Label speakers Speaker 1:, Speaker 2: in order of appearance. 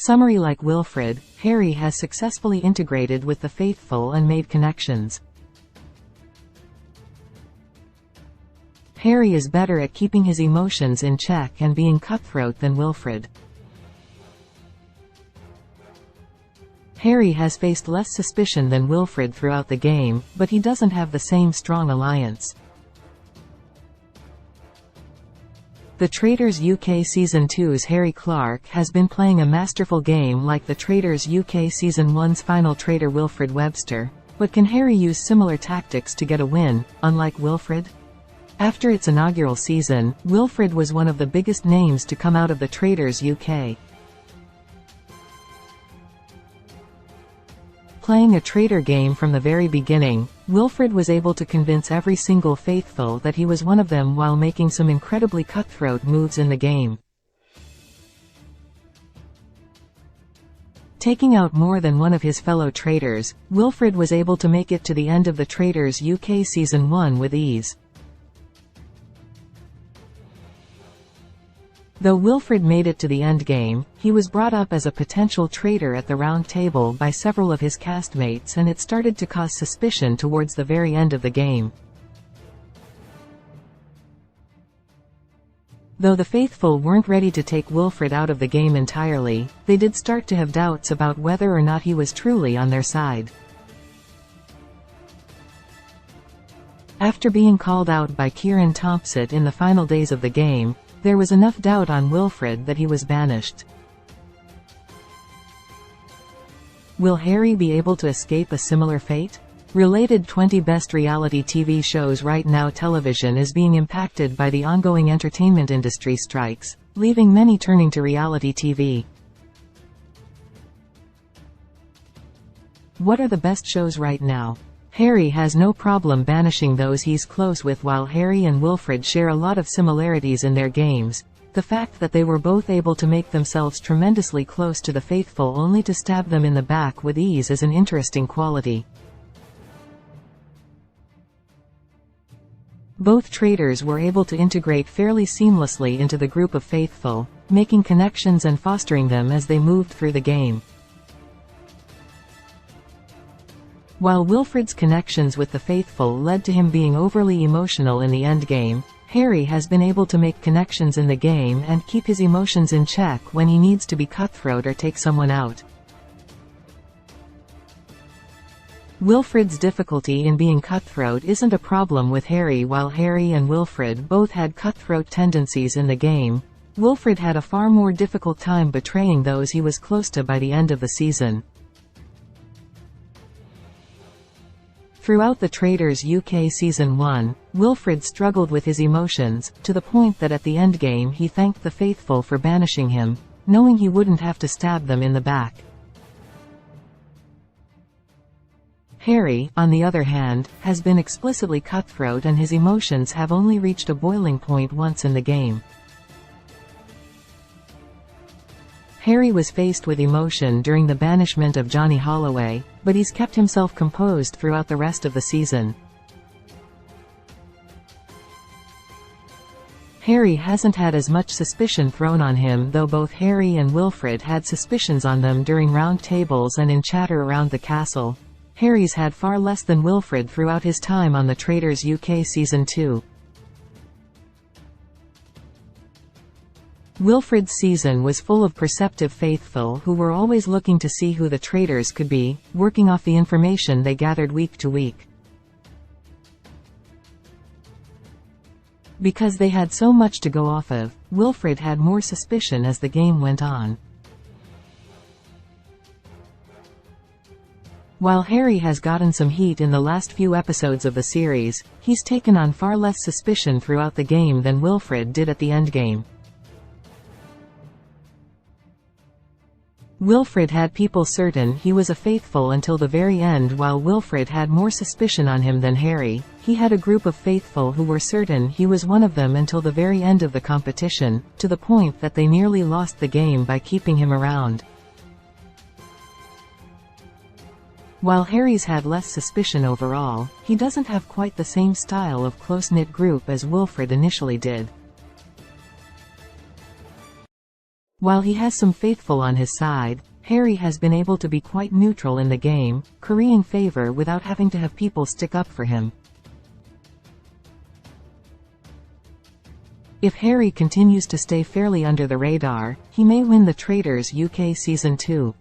Speaker 1: Summary: like Wilfred, Harry has successfully integrated with the faithful and made connections. Harry is better at keeping his emotions in check and being cutthroat than Wilfred. Harry has faced less suspicion than Wilfred throughout the game, but he doesn't have the same strong alliance. The Traitors UK Season 2's Harry Clarke has been playing a masterful game like the Traitors UK Season 1's final Traitor Wilfred Webster, but can Harry use similar tactics to get a win, unlike Wilfred? After its inaugural season, Wilfred was one of the biggest names to come out of the Traitors UK. Playing a traitor game from the very beginning, Wilfred was able to convince every single faithful that he was one of them while making some incredibly cutthroat moves in the game. Taking out more than one of his fellow traitors, Wilfred was able to make it to the end of the Traitors UK Season 1 with ease. Though Wilfred made it to the endgame, he was brought up as a potential traitor at the round table by several of his castmates, and it started to cause suspicion towards the very end of the game. Though the faithful weren't ready to take Wilfred out of the game entirely, they did start to have doubts about whether or not he was truly on their side. After being called out by Kieran Thompson in the final days of the game, there was enough doubt on Wilfred that he was banished. Will Harry be able to escape a similar fate? Related 20 best reality TV shows. Right now television is being impacted by the ongoing entertainment industry strikes, leaving many turning to reality TV. What are the best shows right now? Harry has no problem banishing those he's close with. While Harry and Wilfred share a lot of similarities in their games, the fact that they were both able to make themselves tremendously close to the faithful only to stab them in the back with ease is an interesting quality. Both traitors were able to integrate fairly seamlessly into the group of faithful, making connections and fostering them as they moved through the game. While Wilfred's connections with the faithful led to him being overly emotional in the endgame, Harry has been able to make connections in the game and keep his emotions in check when he needs to be cutthroat or take someone out. Wilfred's difficulty in being cutthroat isn't a problem with Harry. While Harry and Wilfred both had cutthroat tendencies in the game, Wilfred had a far more difficult time betraying those he was close to by the end of the season. Throughout the Traitors UK Season 1, Wilfred struggled with his emotions, to the point that at the endgame he thanked the faithful for banishing him, knowing he wouldn't have to stab them in the back. Harry, on the other hand, has been explicitly cutthroat, and his emotions have only reached a boiling point once in the game. Harry was faced with emotion during the banishment of Johnny Holloway, but he's kept himself composed throughout the rest of the season. Harry hasn't had as much suspicion thrown on him, though both Harry and Wilfred had suspicions on them during round tables and in chatter around the castle. Harry's had far less than Wilfred throughout his time on the Traitors UK Season 2. Wilfred's season was full of perceptive faithful who were always looking to see who the traitors could be, working off the information they gathered week to week. Because they had so much to go off of, Wilfred had more suspicion as the game went on. While Harry has gotten some heat in the last few episodes of the series, he's taken on far less suspicion throughout the game than Wilfred did at the endgame. Wilfred had people certain he was a faithful until the very end, while Wilfred had more suspicion on him than Harry. He had a group of faithful who were certain he was one of them until the very end of the competition, to the point that they nearly lost the game by keeping him around. While Harry's had less suspicion overall, he doesn't have quite the same style of close-knit group as Wilfred initially did. While he has some faithful on his side, Harry has been able to be quite neutral in the game, currying favor without having to have people stick up for him. If Harry continues to stay fairly under the radar, he may win the Traitors UK Season 2.